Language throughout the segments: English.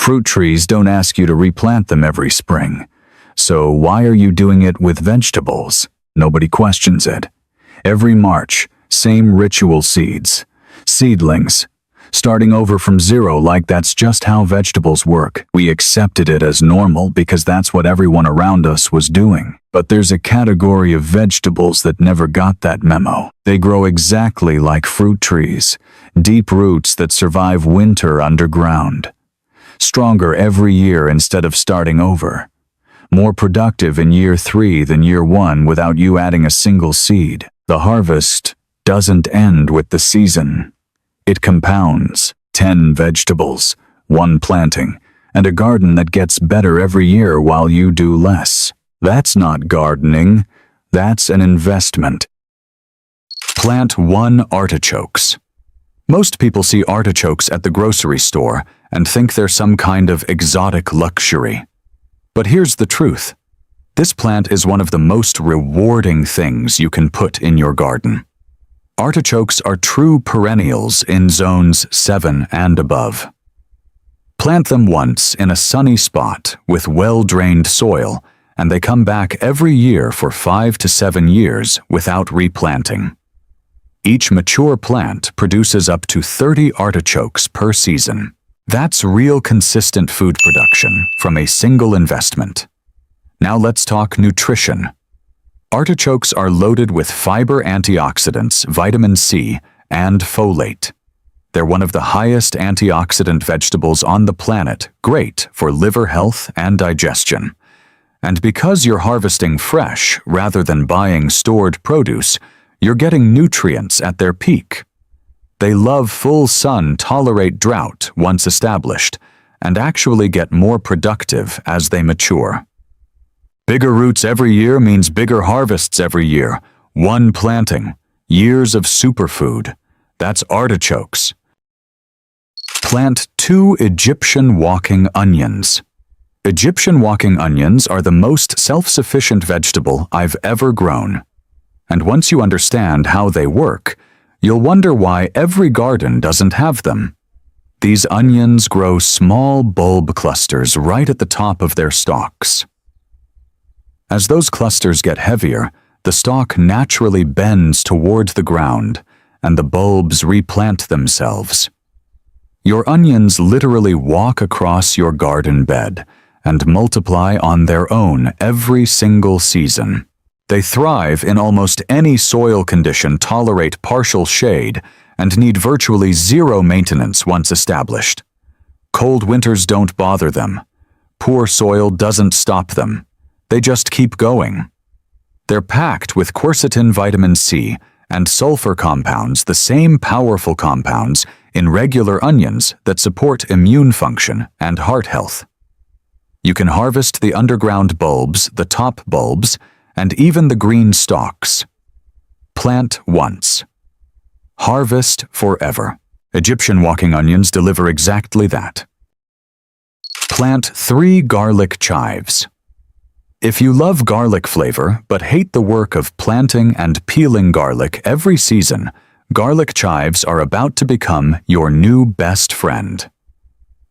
Fruit trees don't ask you to replant them every spring. So why are you doing it with vegetables? Nobody questions it. Every March, same ritual seeds. Seedlings. Starting over from zero like that's just how vegetables work. We accepted it as normal because that's what everyone around us was doing. But there's a category of vegetables that never got that memo. They grow exactly like fruit trees. Deep roots that survive winter underground. Stronger every year instead of starting over. More productive in year 3 than year 1 without you adding a single seed. The harvest doesn't end with the season. It compounds. 10 vegetables, 1 planting, and a garden that gets better every year while you do less. That's not gardening. That's an investment. Plant 1 artichokes. Most people see artichokes at the grocery store and think they're some kind of exotic luxury. But here's the truth. This plant is one of the most rewarding things you can put in your garden. Artichokes are true perennials in zones 7 and above. Plant them once in a sunny spot with well-drained soil, and they come back every year for 5 to 7 years without replanting. Each mature plant produces up to 30 artichokes per season. That's real consistent food production from a single investment. Now let's talk nutrition. Artichokes are loaded with fiber antioxidants, vitamin C, and folate. They're one of the highest antioxidant vegetables on the planet, great for liver health and digestion. And because you're harvesting fresh rather than buying stored produce, you're getting nutrients at their peak. They love full sun, tolerate drought once established, and actually get more productive as they mature. Bigger roots every year means bigger harvests every year. 1 planting, years of superfood. That's artichokes. Plant 2 Egyptian walking onions. Egyptian walking onions are the most self-sufficient vegetable I've ever grown. And once you understand how they work, you'll wonder why every garden doesn't have them. These onions grow small bulb clusters right at the top of their stalks. As those clusters get heavier, the stalk naturally bends toward the ground, and the bulbs replant themselves. Your onions literally walk across your garden bed and multiply on their own every single season. They thrive in almost any soil condition, tolerate partial shade, and need virtually zero maintenance once established. Cold winters don't bother them. Poor soil doesn't stop them. They just keep going. They're packed with quercetin, vitamin C, and sulfur compounds, the same powerful compounds in regular onions that support immune function and heart health. You can harvest the underground bulbs, the top bulbs, and even the green stalks. Plant once. Harvest forever. Egyptian walking onions deliver exactly that. Plant 3 garlic chives. If you love garlic flavor but hate the work of planting and peeling garlic every season, garlic chives are about to become your new best friend.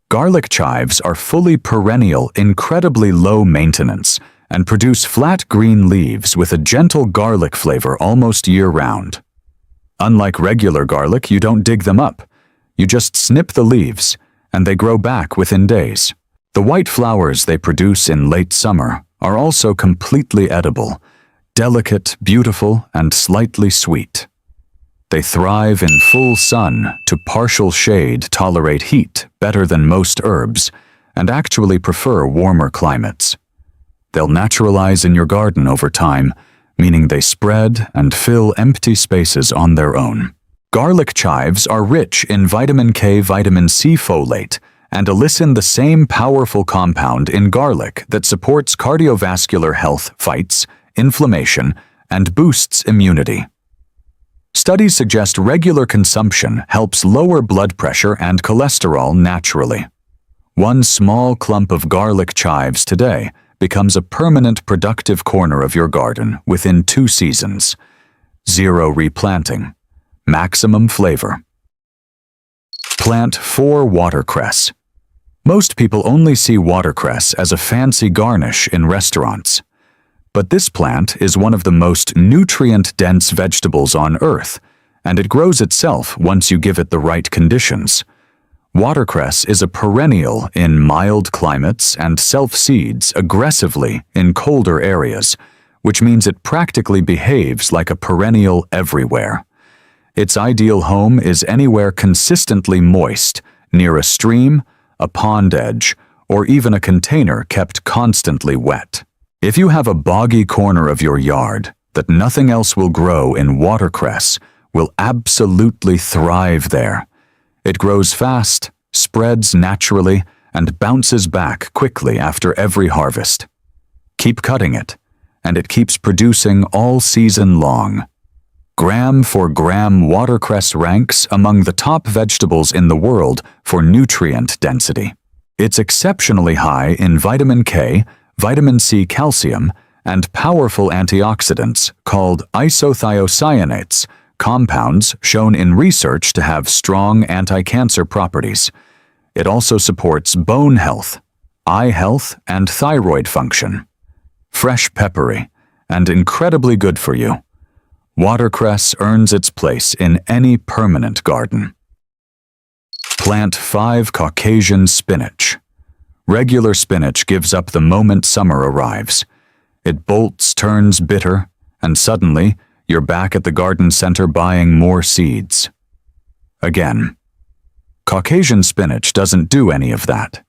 Garlic chives are fully perennial, incredibly low maintenance, and produce flat green leaves with a gentle garlic flavor almost year-round. Unlike regular garlic, you don't dig them up. You just snip the leaves, and they grow back within days. The white flowers they produce in late summer are also completely edible, delicate, beautiful, and slightly sweet. They thrive in full sun to partial shade, tolerate heat better than most herbs, and actually prefer warmer climates. They'll naturalize in your garden over time, meaning they spread and fill empty spaces on their own. Garlic chives are rich in vitamin K, vitamin C folate, and allicin, the same powerful compound in garlic that supports cardiovascular health, fights inflammation, and boosts immunity. Studies suggest regular consumption helps lower blood pressure and cholesterol naturally. 1 small clump of garlic chives today becomes a permanent productive corner of your garden within 2 seasons. 0 replanting. Maximum flavor. Plant 4 watercress. Most people only see watercress as a fancy garnish in restaurants. But this plant is one of the most nutrient-dense vegetables on Earth, and it grows itself once you give it the right conditions. Watercress is a perennial in mild climates and self-seeds aggressively in colder areas, which means it practically behaves like a perennial everywhere. Its ideal home is anywhere consistently moist, near a stream, a pond edge, or even a container kept constantly wet. If you have a boggy corner of your yard that nothing else will grow in, watercress will absolutely thrive there. It grows fast, spreads naturally, and bounces back quickly after every harvest. Keep cutting it, and it keeps producing all season long. Gram for gram, watercress ranks among the top vegetables in the world for nutrient density. It's exceptionally high in vitamin K, vitamin C, calcium, and powerful antioxidants called isothiocyanates, compounds shown in research to have strong anti-cancer properties. It also supports bone health, eye health, and thyroid function. Fresh, peppery, and incredibly good for you. Watercress earns its place in any permanent garden. Plant 5. Caucasian spinach. Regular spinach gives up the moment summer arrives. It bolts, turns bitter, and suddenly you're back at the garden center buying more seeds. Again, Caucasian spinach doesn't do any of that.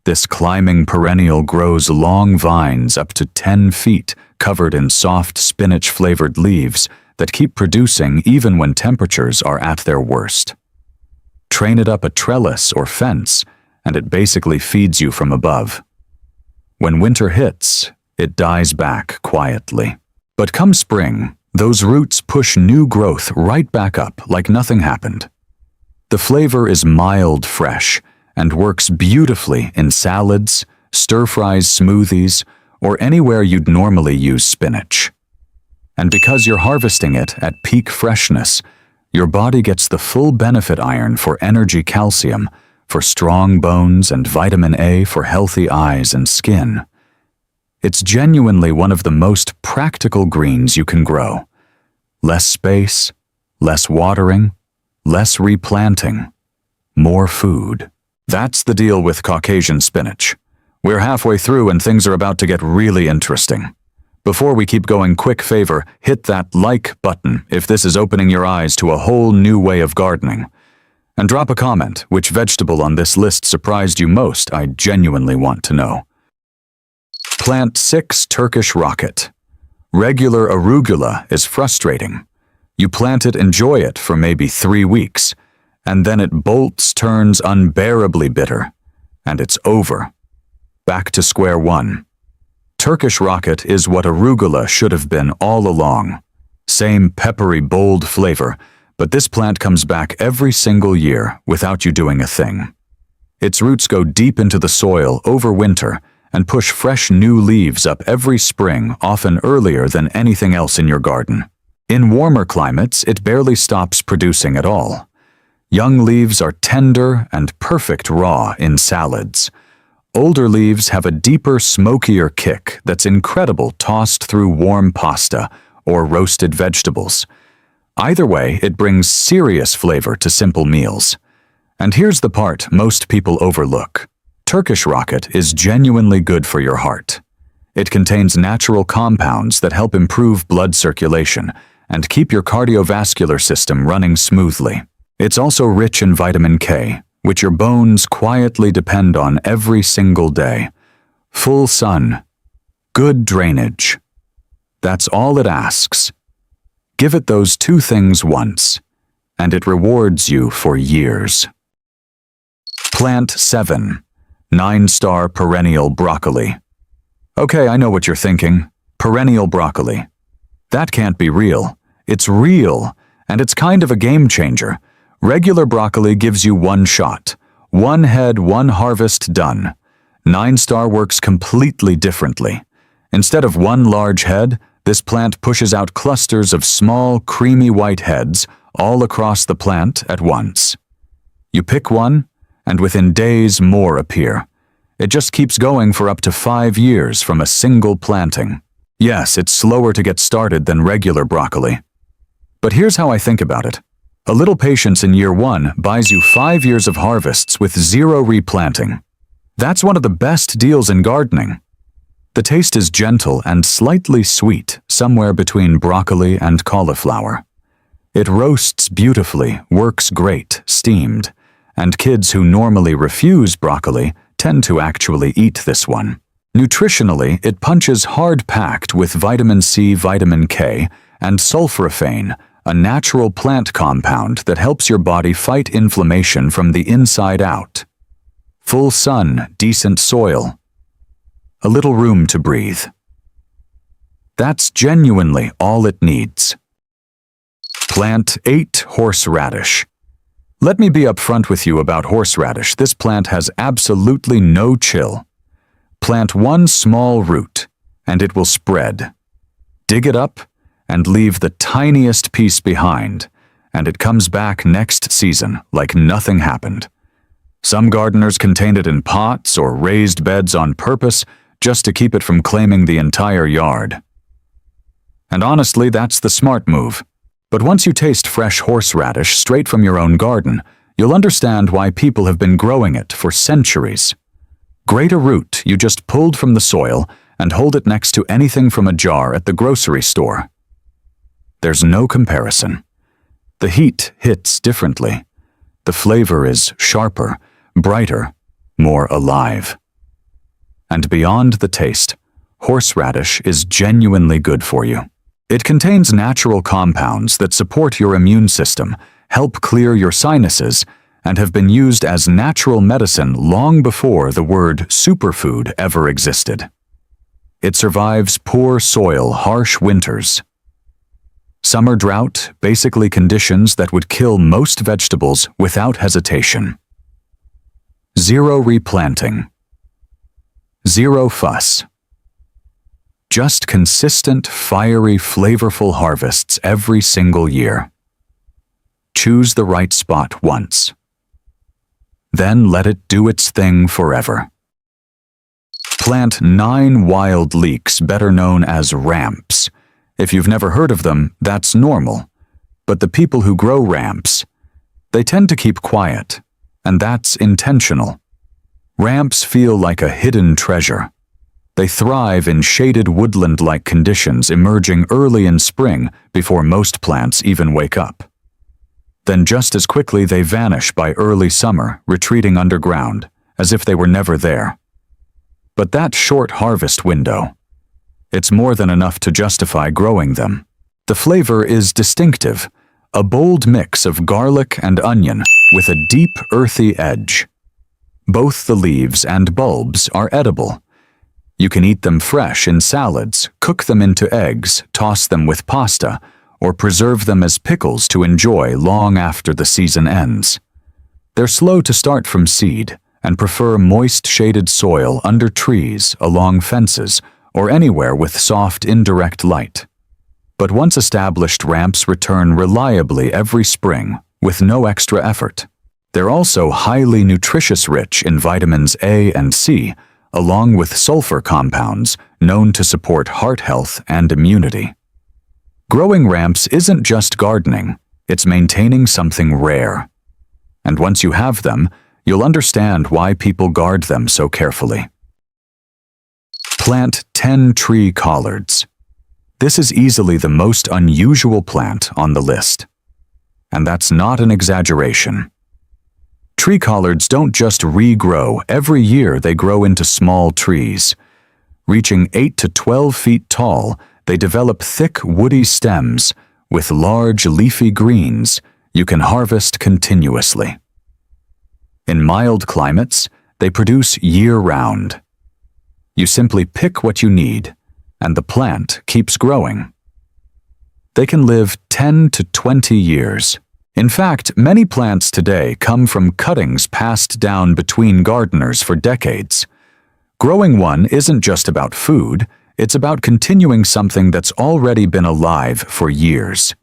This climbing perennial grows long vines up to 10 feet covered in soft spinach-flavored leaves that keep producing even when temperatures are at their worst. Train it up a trellis or fence, and it basically feeds you from above. When winter hits, it dies back quietly. But come spring, those roots push new growth right back up like nothing happened. The flavor is mild fresh and works beautifully in salads, stir-fries, smoothies, or anywhere you'd normally use spinach. And because you're harvesting it at peak freshness, your body gets the full benefit: iron for energy, calcium for strong bones, and vitamin A for healthy eyes and skin. It's genuinely one of the most practical greens you can grow. Less space, less watering, less replanting, more food. That's the deal with Caucasian spinach. We're halfway through and things are about to get really interesting. Before we keep going, quick favor, hit that like button if this is opening your eyes to a whole new way of gardening. And drop a comment which vegetable on this list surprised you most. I genuinely want to know. Plant 6. Turkish rocket. Regular arugula is frustrating. You plant it, enjoy it for maybe 3 weeks, and then it bolts, turns unbearably bitter, and it's over. Back to square one. Turkish rocket is what arugula should have been all along. Same peppery, bold flavor, but this plant comes back every single year without you doing a thing. Its roots go deep into the soil over winter and push fresh new leaves up every spring, often earlier than anything else in your garden. In warmer climates, it barely stops producing at all. Young leaves are tender and perfect raw in salads. Older leaves have a deeper, smokier kick that's incredible tossed through warm pasta or roasted vegetables. Either way, it brings serious flavor to simple meals. And here's the part most people overlook. Turkish rocket is genuinely good for your heart. It contains natural compounds that help improve blood circulation and keep your cardiovascular system running smoothly. It's also rich in vitamin K, which your bones quietly depend on every single day. Full sun, good drainage. That's all it asks. Give it those 2 things once, and it rewards you for years. Plant 7. 9-star perennial broccoli. Okay, I know what you're thinking. Perennial broccoli. That can't be real. It's real, and it's kind of a game changer. Regular broccoli gives you 1 shot. 1 head, 1 harvest, done. 9-star works completely differently. Instead of 1 large head, this plant pushes out clusters of small, creamy white heads all across the plant at once. You pick one, and within days more appear. It just keeps going for up to 5 years from a single planting. Yes, it's slower to get started than regular broccoli. But here's how I think about it. A little patience in year 1 buys you 5 years of harvests with 0 replanting. That's one of the best deals in gardening. The taste is gentle and slightly sweet, somewhere between broccoli and cauliflower. It roasts beautifully, works great, steamed, and kids who normally refuse broccoli tend to actually eat this one. Nutritionally, it punches hard-packed with vitamin C, vitamin K, and sulforaphane, a natural plant compound that helps your body fight inflammation from the inside out. Full sun, decent soil, a little room to breathe. That's genuinely all it needs. Plant 8 horseradish. Let me be upfront with you about horseradish. This plant has absolutely no chill. Plant 1 small root, and it will spread. Dig it up, and leave the tiniest piece behind, and it comes back next season like nothing happened. Some gardeners contain it in pots or raised beds on purpose just to keep it from claiming the entire yard. And honestly, that's the smart move. But once you taste fresh horseradish straight from your own garden, you'll understand why people have been growing it for centuries. Grate a root you just pulled from the soil and hold it next to anything from a jar at the grocery store. There's no comparison. The heat hits differently. The flavor is sharper, brighter, more alive. And beyond the taste, horseradish is genuinely good for you. It contains natural compounds that support your immune system, help clear your sinuses, and have been used as natural medicine long before the word superfood ever existed. It survives poor soil, harsh winters. Summer drought, basically conditions that would kill most vegetables without hesitation. 0 replanting. 0 fuss. Just consistent, fiery, flavorful harvests every single year. Choose the right spot once. Then let it do its thing forever. Plant 9 wild leeks, better known as ramps. If you've never heard of them, that's normal. But the people who grow ramps, they tend to keep quiet, and that's intentional. Ramps feel like a hidden treasure. They thrive in shaded woodland-like conditions, emerging early in spring before most plants even wake up. Then just as quickly they vanish by early summer, retreating underground, as if they were never there. But that short harvest window, it's more than enough to justify growing them. The flavor is distinctive, a bold mix of garlic and onion with a deep, earthy edge. Both the leaves and bulbs are edible. You can eat them fresh in salads, cook them into eggs, toss them with pasta, or preserve them as pickles to enjoy long after the season ends. They're slow to start from seed and prefer moist, shaded soil under trees, along fences, or anywhere with soft, indirect light. But once established, ramps return reliably every spring with no extra effort. They're also highly nutritious, rich in vitamins A and C, along with sulfur compounds known to support heart health and immunity. Growing ramps isn't just gardening, it's maintaining something rare. And once you have them, you'll understand why people guard them so carefully. Plant 10 tree collards. This is easily the most unusual plant on the list. And that's not an exaggeration. Tree collards don't just regrow, every year they grow into small trees. Reaching 8 to 12 feet tall, they develop thick, woody stems with large, leafy greens you can harvest continuously. In mild climates, they produce year-round. You simply pick what you need, and the plant keeps growing. They can live 10 to 20 years. In fact, many plants today come from cuttings passed down between gardeners for decades. Growing one isn't just about food, it's about continuing something that's already been alive for years.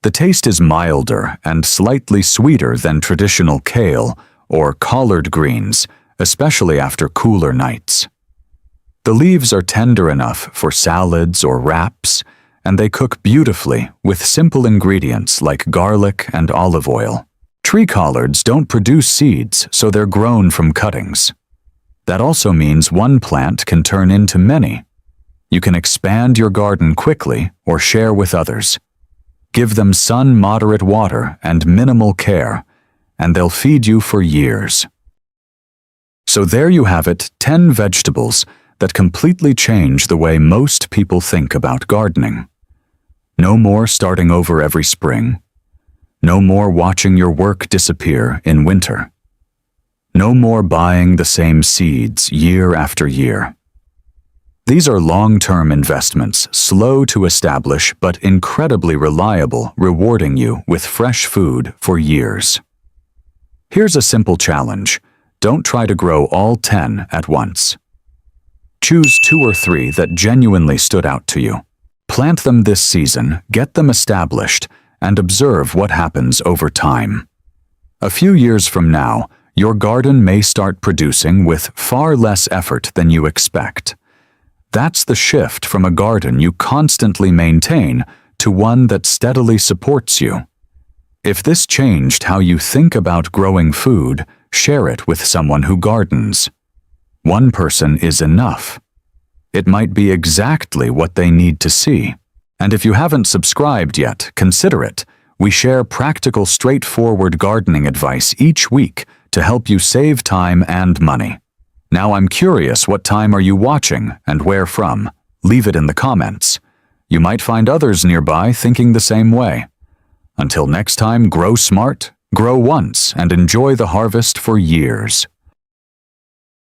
The taste is milder and slightly sweeter than traditional kale or collard greens, especially after cooler nights. The leaves are tender enough for salads or wraps, and they cook beautifully with simple ingredients like garlic and olive oil. Tree collards don't produce seeds, so they're grown from cuttings. That also means one plant can turn into many. You can expand your garden quickly or share with others. Give them sun, moderate water, and minimal care, and they'll feed you for years. So there you have it, 10 vegetables that completely change the way most people think about gardening. No more starting over every spring. No more watching your work disappear in winter. No more buying the same seeds year after year. These are long-term investments, slow to establish but incredibly reliable, rewarding you with fresh food for years. Here's a simple challenge. Don't try to grow all 10 at once. Choose 2 or 3 that genuinely stood out to you. Plant them this season, get them established, and observe what happens over time. A few years from now, your garden may start producing with far less effort than you expect. That's the shift from a garden you constantly maintain to one that steadily supports you. If this changed how you think about growing food, share it with someone who gardens. One person is enough. It might be exactly what they need to see. And if you haven't subscribed yet, consider it. We share practical, straightforward gardening advice each week to help you save time and money. Now I'm curious, what time are you watching and where from? Leave it in the comments. You might find others nearby thinking the same way. Until next time, grow smart, grow once, and enjoy the harvest for years.